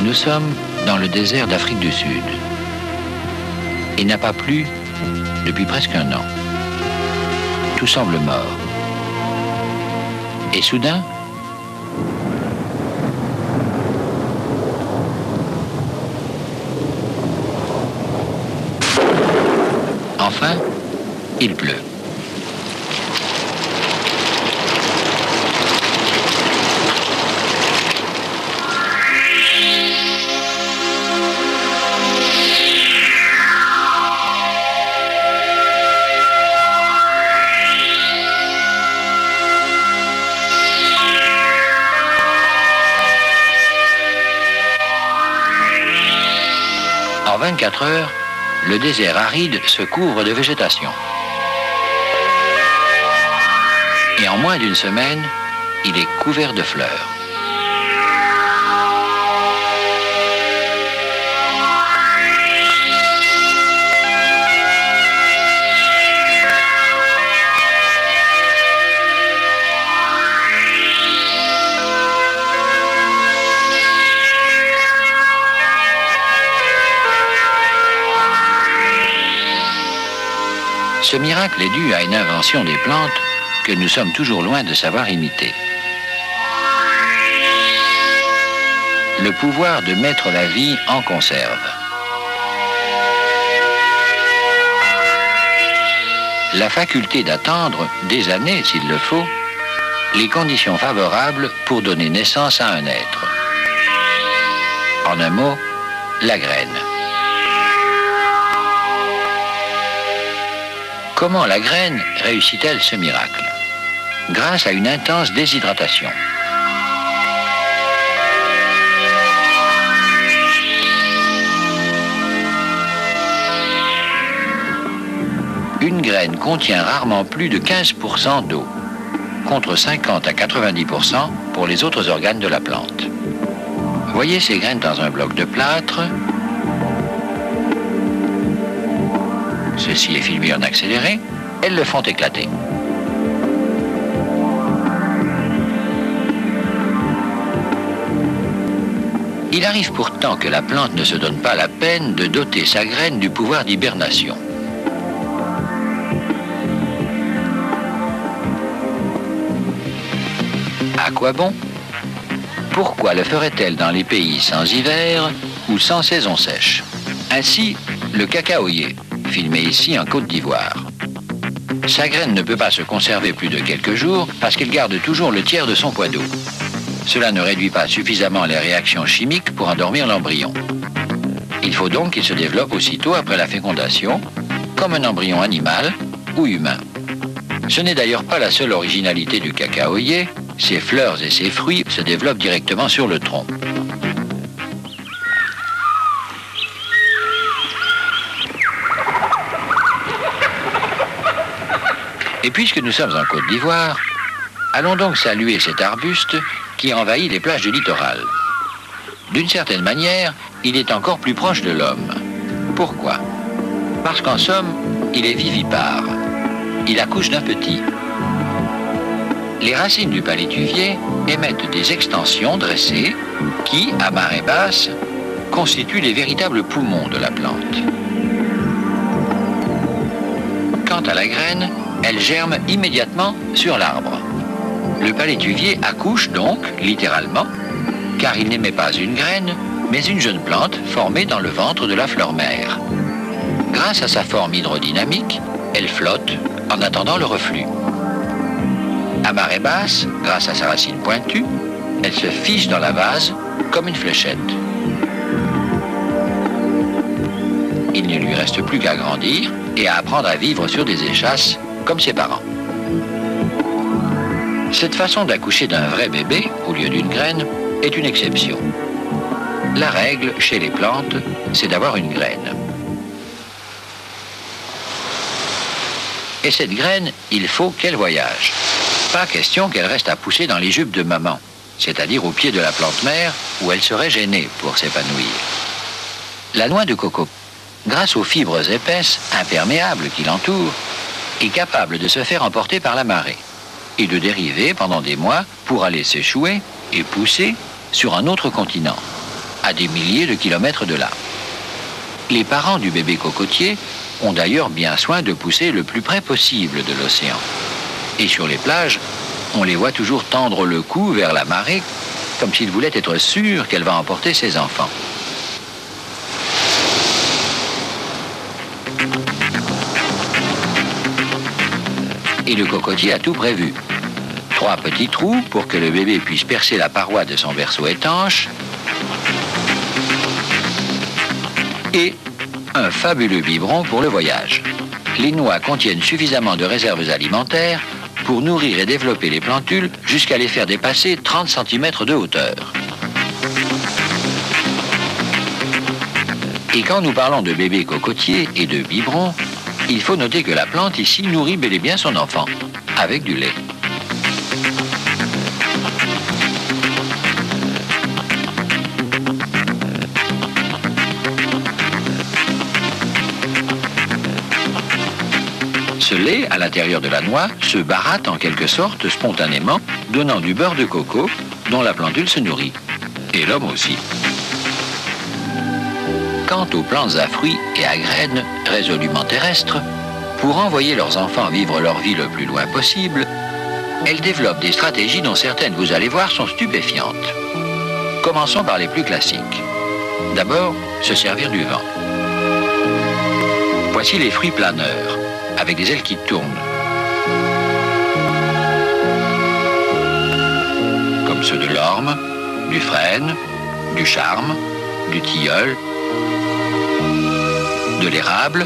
Nous sommes dans le désert d'Afrique du Sud. Il n'a pas plu depuis presque un an. Tout semble mort. Et soudain, enfin, il pleut. En 24 heures, le désert aride se couvre de végétation. Et en moins d'une semaine, il est couvert de fleurs. Ce miracle est dû à une invention des plantes que nous sommes toujours loin de savoir imiter. Le pouvoir de mettre la vie en conserve. La faculté d'attendre, des années s'il le faut, les conditions favorables pour donner naissance à un être. En un mot, la graine. Comment la graine réussit-elle ce miracle? Grâce à une intense déshydratation. Une graine contient rarement plus de 15% d'eau, contre 50 à 90% pour les autres organes de la plante. Voyez ces graines dans un bloc de plâtre. Ceci est filmé en accéléré, elles le font éclater. Il arrive pourtant que la plante ne se donne pas la peine de doter sa graine du pouvoir d'hibernation. À quoi bon? Pourquoi le ferait-elle dans les pays sans hiver ou sans saison sèche? Ainsi, le cacaoyer, filmé ici en Côte d'Ivoire. Sa graine ne peut pas se conserver plus de quelques jours parce qu'elle garde toujours le tiers de son poids d'eau. Cela ne réduit pas suffisamment les réactions chimiques pour endormir l'embryon. Il faut donc qu'il se développe aussitôt après la fécondation, comme un embryon animal ou humain. Ce n'est d'ailleurs pas la seule originalité du cacaoyer, ses fleurs et ses fruits se développent directement sur le tronc. Et puisque nous sommes en Côte d'Ivoire, allons donc saluer cet arbuste qui envahit les plages du littoral. D'une certaine manière, il est encore plus proche de l'homme. Pourquoi? Parce qu'en somme, il est vivipare. Il accouche d'un petit. Les racines du palétuvier émettent des extensions dressées qui, à marée basse, constituent les véritables poumons de la plante. Quant à la graine, elle germe immédiatement sur l'arbre. Le palétuvier accouche donc, littéralement, car il n'émet pas une graine, mais une jeune plante formée dans le ventre de la fleur mère. Grâce à sa forme hydrodynamique, elle flotte en attendant le reflux. À marée basse, grâce à sa racine pointue, elle se fiche dans la vase comme une fléchette. Il ne lui reste plus qu'à grandir et à apprendre à vivre sur des échasses comme ses parents. Cette façon d'accoucher d'un vrai bébé, au lieu d'une graine, est une exception. La règle, chez les plantes, c'est d'avoir une graine. Et cette graine, il faut qu'elle voyage. Pas question qu'elle reste à pousser dans les jupes de maman, c'est-à-dire au pied de la plante mère, où elle serait gênée pour s'épanouir. La noix de coco, grâce aux fibres épaisses, imperméables qui l'entourent, est capable de se faire emporter par la marée et de dériver pendant des mois pour aller s'échouer et pousser sur un autre continent. à des milliers de kilomètres de là. Les parents du bébé cocotier ont d'ailleurs bien soin de pousser le plus près possible de l'océan. Et sur les plages, on les voit toujours tendre le cou vers la marée, comme s'ils voulaient être sûrs qu'elle va emporter ses enfants. Et le cocotier a tout prévu. 3 petits trous pour que le bébé puisse percer la paroi de son berceau étanche et un fabuleux biberon pour le voyage. Les noix contiennent suffisamment de réserves alimentaires pour nourrir et développer les plantules jusqu'à les faire dépasser 30 cm de hauteur. Et quand nous parlons de bébé cocotier et de biberon, il faut noter que la plante ici nourrit bel et bien son enfant, avec du lait. Ce lait, à l'intérieur de la noix, se baratte en quelque sorte spontanément, donnant du beurre de coco dont la plantule se nourrit. Et l'homme aussi. Quant aux plantes à fruits et à graines résolument terrestres, pour envoyer leurs enfants vivre leur vie le plus loin possible, elles développent des stratégies dont certaines, vous allez voir, sont stupéfiantes. Commençons par les plus classiques. D'abord, se servir du vent. Voici les fruits planeurs, avec des ailes qui tournent. Comme ceux de l'orme, du frêne, du charme, du tilleul, de l'érable,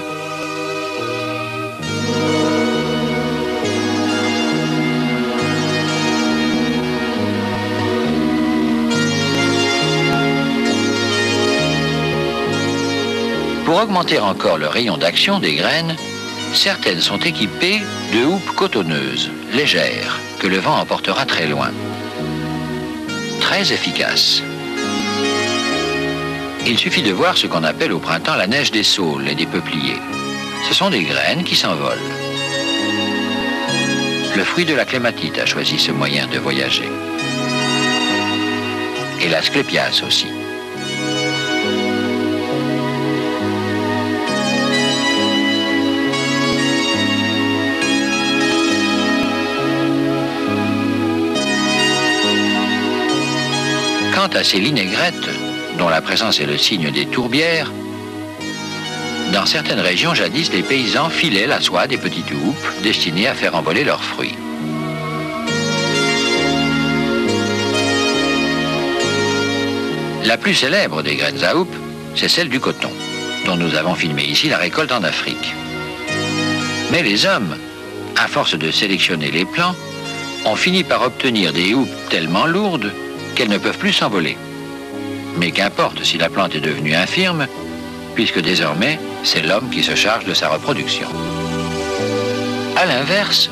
pour augmenter encore le rayon d'action des graines, certaines sont équipées de houppes cotonneuses, légères, que le vent emportera très loin. Très efficaces. Il suffit de voir ce qu'on appelle au printemps la neige des saules et des peupliers. Ce sont des graines qui s'envolent. Le fruit de la clématite a choisi ce moyen de voyager. Et l'asclépias aussi. Quant à ces linégrètes, dont la présence est le signe des tourbières, dans certaines régions jadis, les paysans filaient la soie des petites houppes destinées à faire envoler leurs fruits. La plus célèbre des graines à houppes, c'est celle du coton, dont nous avons filmé ici la récolte en Afrique. Mais les hommes, à force de sélectionner les plants, ont fini par obtenir des houppes tellement lourdes qu'elles ne peuvent plus s'envoler. Mais qu'importe si la plante est devenue infirme, puisque désormais, c'est l'homme qui se charge de sa reproduction. À l'inverse,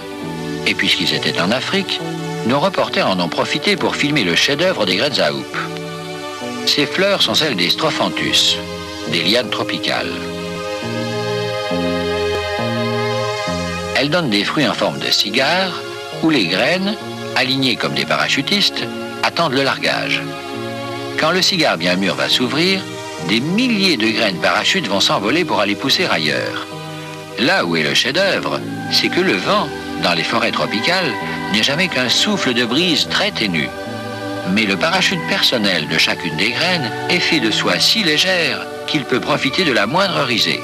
et puisqu'ils étaient en Afrique, nos reporters en ont profité pour filmer le chef-d'œuvre des graines à houppes. Ces fleurs sont celles des strophanthus, des lianes tropicales. Elles donnent des fruits en forme de cigare, où les graines, alignées comme des parachutistes, attendent le largage. Quand le cigare bien mûr va s'ouvrir, des milliers de graines parachutes vont s'envoler pour aller pousser ailleurs. Là où est le chef-d'œuvre, c'est que le vent, dans les forêts tropicales, n'est jamais qu'un souffle de brise très ténu. Mais le parachute personnel de chacune des graines est fait de soie si légère qu'il peut profiter de la moindre risée,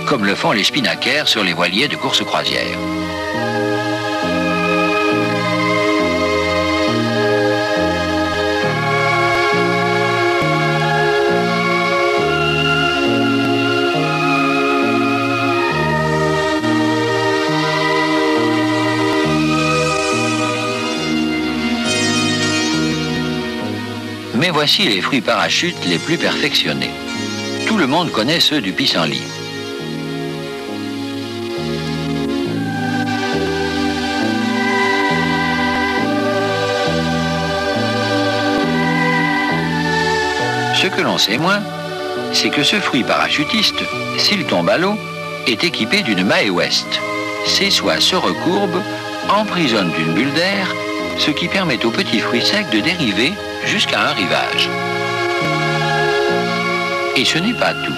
comme le font les spinakers sur les voiliers de course croisière. Mais voici les fruits parachutes les plus perfectionnés. Tout le monde connaît ceux du pissenlit. Ce que l'on sait moins, c'est que ce fruit parachutiste, s'il tombe à l'eau, est équipé d'une Mae West. Ses soies se recourbent, emprisonnent une bulle d'air, ce qui permet aux petits fruits secs de dériver jusqu'à un rivage. Et ce n'est pas tout.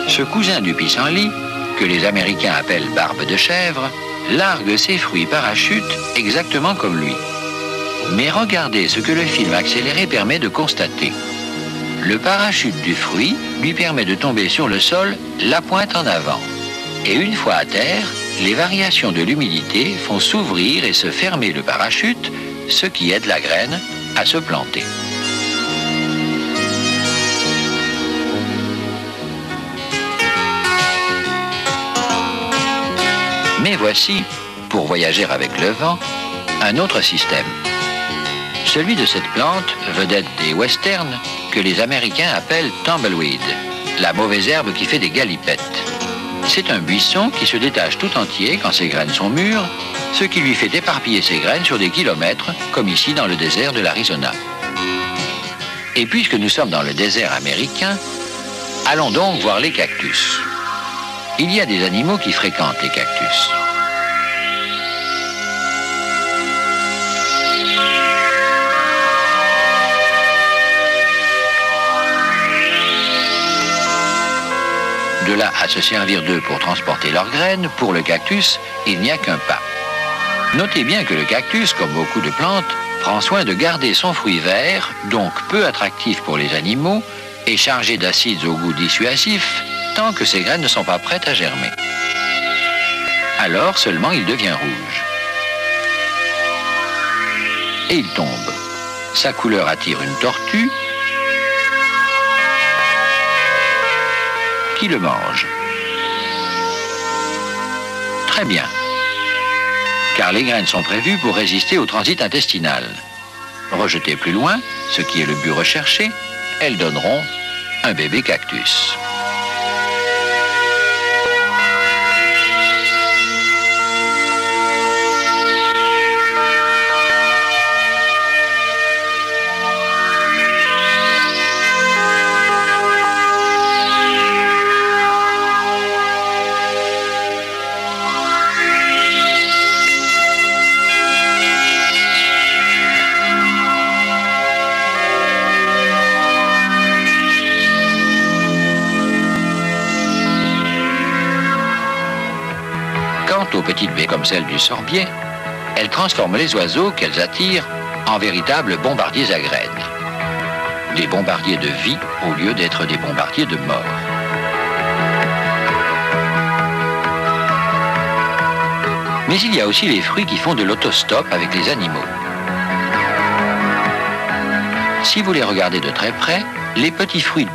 Ce cousin du pissenlit, que les Américains appellent barbe de chèvre, largue ses fruits parachute exactement comme lui. Mais regardez ce que le film accéléré permet de constater. Le parachute du fruit lui permet de tomber sur le sol la pointe en avant. Et une fois à terre, les variations de l'humidité font s'ouvrir et se fermer le parachute, ce qui aide la graine à se planter. Mais voici, pour voyager avec le vent, un autre système. Celui de cette plante, vedette des westerns, que les Américains appellent tumbleweed, la mauvaise herbe qui fait des galipettes. C'est un buisson qui se détache tout entier quand ses graines sont mûres, ce qui lui fait éparpiller ses graines sur des kilomètres, comme ici dans le désert de l'Arizona. Et puisque nous sommes dans le désert américain, allons donc voir les cactus. Il y a des animaux qui fréquentent les cactus. De là à se servir d'eux pour transporter leurs graines, pour le cactus, il n'y a qu'un pas. Notez bien que le cactus, comme beaucoup de plantes, prend soin de garder son fruit vert, donc peu attractif pour les animaux, et chargé d'acides au goût dissuasif, tant que ses graines ne sont pas prêtes à germer. Alors seulement il devient rouge. Et il tombe. Sa couleur attire une tortue, qui le mange. Très bien, car les graines sont prévues pour résister au transit intestinal. Rejetées plus loin, ce qui est le but recherché, elles donneront un bébé cactus. Aux petites baies comme celle du sorbier, elles transforment les oiseaux qu'elles attirent en véritables bombardiers à graines. Des bombardiers de vie au lieu d'être des bombardiers de mort. Mais il y a aussi les fruits qui font de l'autostop avec les animaux. Si vous les regardez de très près, les petits fruits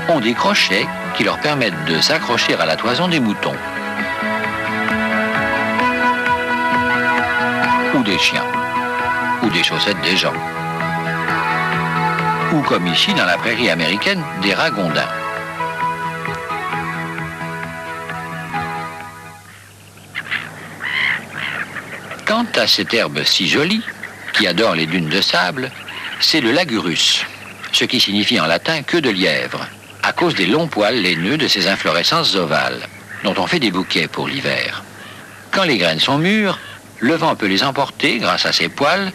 ont des crochets qui leur permettent de s'accrocher à la toison des moutons. Ou des chiens, ou des chaussettes des gens, ou comme ici dans la prairie américaine, des ragondins. Quant à cette herbe si jolie, qui adore les dunes de sable, c'est le lagurus, ce qui signifie en latin queue de lièvre, à cause des longs poils laineux de ses inflorescences ovales, dont on fait des bouquets pour l'hiver. Quand les graines sont mûres, le vent peut les emporter grâce à ses poils,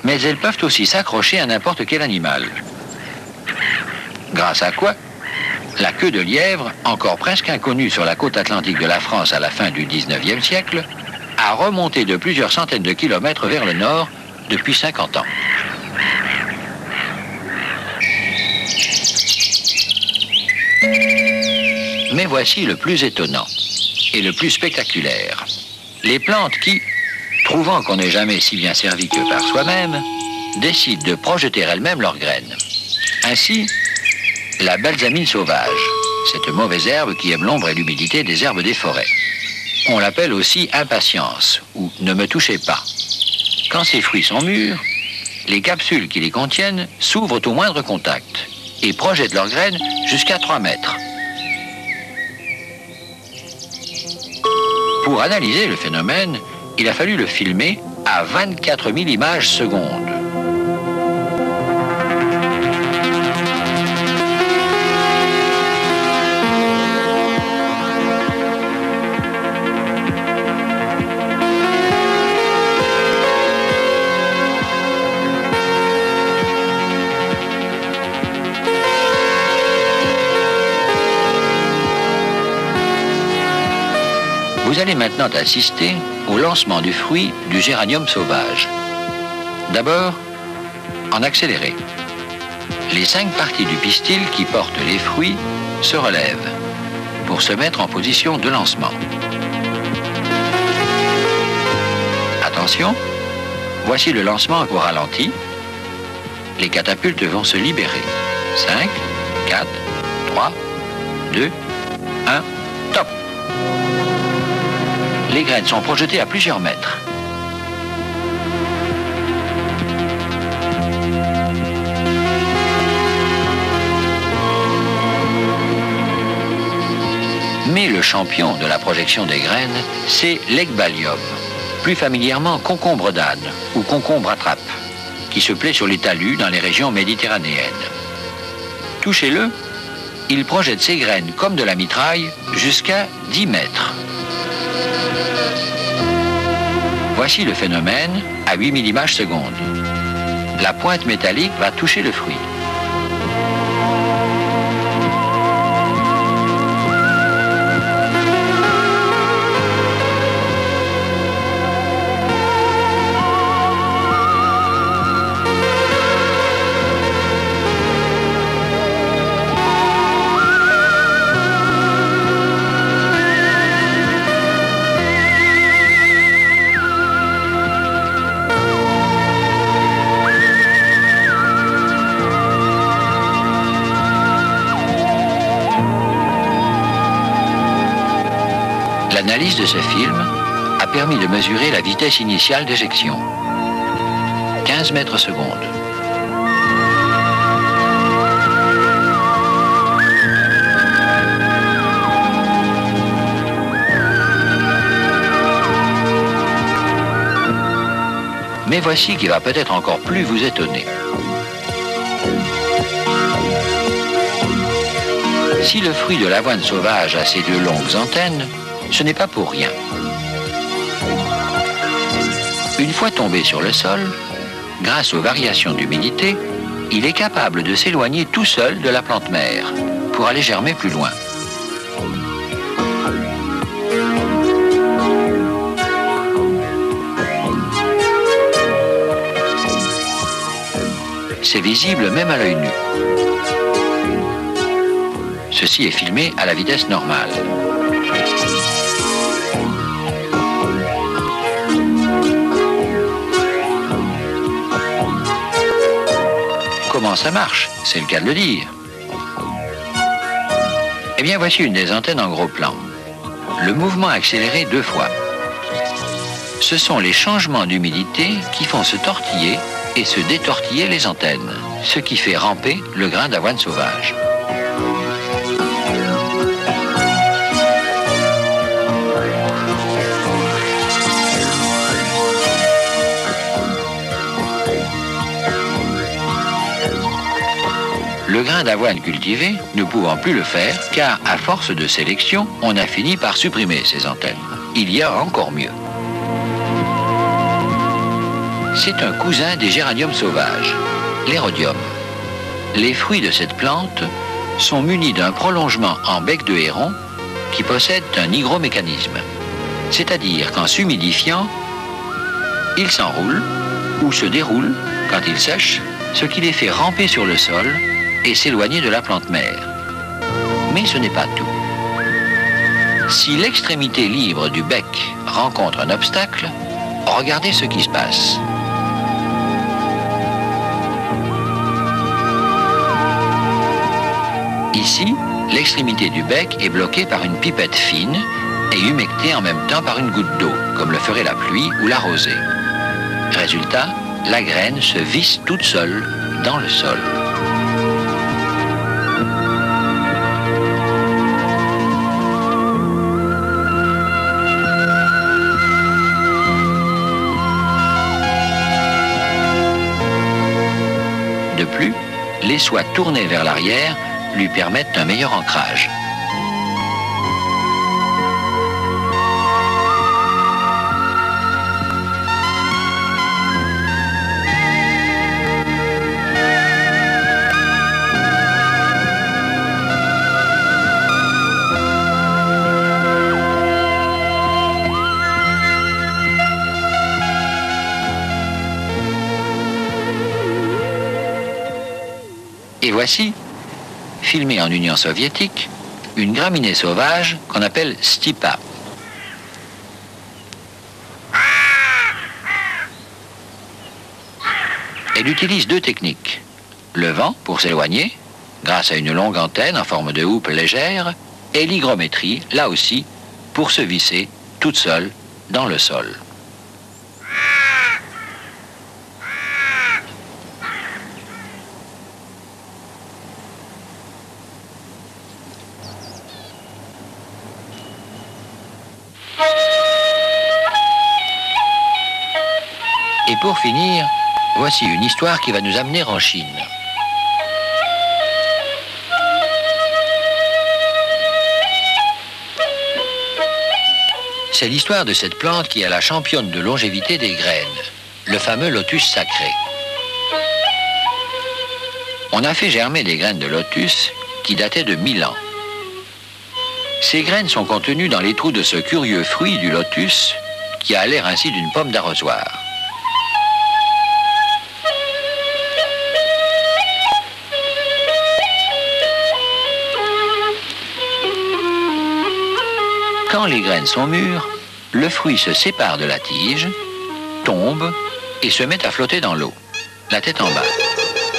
mais elles peuvent aussi s'accrocher à n'importe quel animal. Grâce à quoi, la queue de lièvre, encore presque inconnue sur la côte atlantique de la France à la fin du 19e siècle, a remonté de plusieurs centaines de kilomètres vers le nord depuis 50 ans. Mais voici le plus étonnant et le plus spectaculaire. Les plantes qui, trouvant qu'on n'est jamais si bien servi que par soi-même, décident de projeter elles-mêmes leurs graines. Ainsi, la balsamine sauvage, cette mauvaise herbe qui aime l'ombre et l'humidité des herbes des forêts. On l'appelle aussi impatience ou ne me touchez pas. Quand ces fruits sont mûrs, les capsules qui les contiennent s'ouvrent au moindre contact et projettent leurs graines jusqu'à 3 mètres. Pour analyser le phénomène, il a fallu le filmer à 24 000 images secondes. Vous allez maintenant assister au lancement du fruit du géranium sauvage. D'abord, en accéléré. Les 5 parties du pistil qui portent les fruits se relèvent pour se mettre en position de lancement. Attention, voici le lancement au ralenti. Les catapultes vont se libérer. 5, 4, 3, 2, 1, top! Les graines sont projetées à plusieurs mètres. Mais le champion de la projection des graines, c'est l'Ecballium, plus familièrement concombre d'âne ou concombre à trappe, qui se plaît sur les talus dans les régions méditerranéennes. Touchez-le, il projette ses graines comme de la mitraille jusqu'à 10 mètres. Voici le phénomène à 8000 images secondes. La pointe métallique va toucher le fruit. L'analyse de ce film a permis de mesurer la vitesse initiale d'éjection. 15 mètres secondes. Mais voici qui va peut-être encore plus vous étonner. Si le fruit de l'avoine sauvage a ces 2 longues antennes, ce n'est pas pour rien. Une fois tombé sur le sol, grâce aux variations d'humidité, il est capable de s'éloigner tout seul de la plante mère pour aller germer plus loin. C'est visible même à l'œil nu. Ceci est filmé à la vitesse normale. Comment ça marche? C'est le cas de le dire. Eh bien, voici une des antennes en gros plan. Le mouvement accéléré 2 fois. Ce sont les changements d'humidité qui font se tortiller et se détortiller les antennes, ce qui fait ramper le grain d'avoine sauvage. Le grain d'avoine cultivé ne pouvant plus le faire, car à force de sélection, on a fini par supprimer ces antennes. Il y a encore mieux. C'est un cousin des géraniums sauvages, l'érodium. Les fruits de cette plante sont munis d'un prolongement en bec de héron qui possède un hygromécanisme. C'est-à-dire qu'en s'humidifiant, il s'enroule ou se déroule quand il sèche, ce qui les fait ramper sur le sol et s'éloigner de la plante mère. Mais ce n'est pas tout. Si l'extrémité libre du bec rencontre un obstacle, regardez ce qui se passe. Ici, l'extrémité du bec est bloquée par une pipette fine et humectée en même temps par une goutte d'eau, comme le ferait la pluie ou la rosée. Résultat, la graine se visse toute seule dans le sol. De plus, les soies tournées vers l'arrière lui permettent un meilleur ancrage. Et voici, filmée en Union soviétique, une graminée sauvage qu'on appelle stipa. Elle utilise deux techniques. Le vent pour s'éloigner, grâce à une longue antenne en forme de houppe légère, et l'hygrométrie, là aussi, pour se visser toute seule dans le sol. Et pour finir, voici une histoire qui va nous amener en Chine. C'est l'histoire de cette plante qui est la championne de longévité des graines, le fameux lotus sacré. On a fait germer des graines de lotus qui dataient de 1000 ans. Ces graines sont contenues dans les trous de ce curieux fruit du lotus qui a l'air ainsi d'une pomme d'arrosoir. Quand les graines sont mûres, le fruit se sépare de la tige, tombe et se met à flotter dans l'eau, la tête en bas,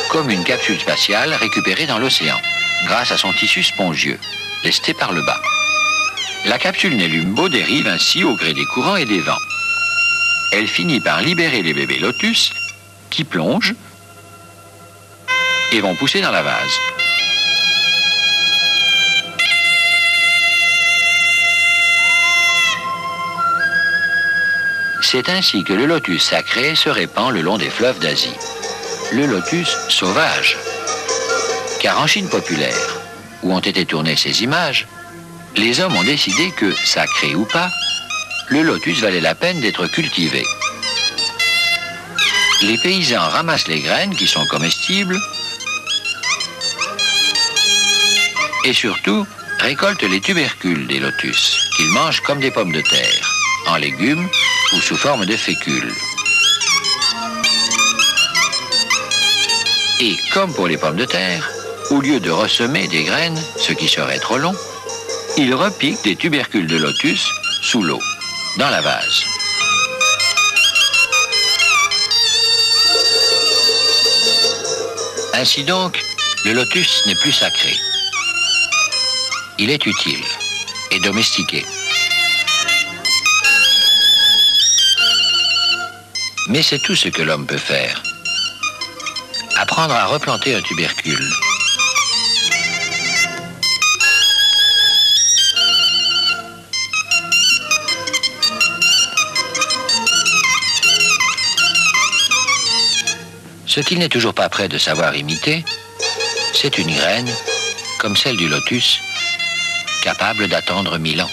comme une capsule spatiale récupérée dans l'océan, grâce à son tissu spongieux, lesté par le bas. La capsule Nelumbo dérive ainsi au gré des courants et des vents. Elle finit par libérer les bébés lotus qui plongent et vont pousser dans la vase. C'est ainsi que le lotus sacré se répand le long des fleuves d'Asie. Le lotus sauvage. Car en Chine populaire, où ont été tournées ces images, les hommes ont décidé que, sacré ou pas, le lotus valait la peine d'être cultivé. Les paysans ramassent les graines qui sont comestibles et surtout récoltent les tubercules des lotus qu'ils mangent comme des pommes de terre, en légumes ou sous forme de fécule. Et comme pour les pommes de terre, au lieu de ressemer des graines, ce qui serait trop long, ils repiquent des tubercules de lotus sous l'eau, dans la vase. Ainsi donc, le lotus n'est plus sacré. Il est utile et domestiqué. Mais c'est tout ce que l'homme peut faire. Apprendre à replanter un tubercule. Ce qu'il n'est toujours pas prêt de savoir imiter, c'est une graine, comme celle du lotus, capable d'attendre 1000 ans.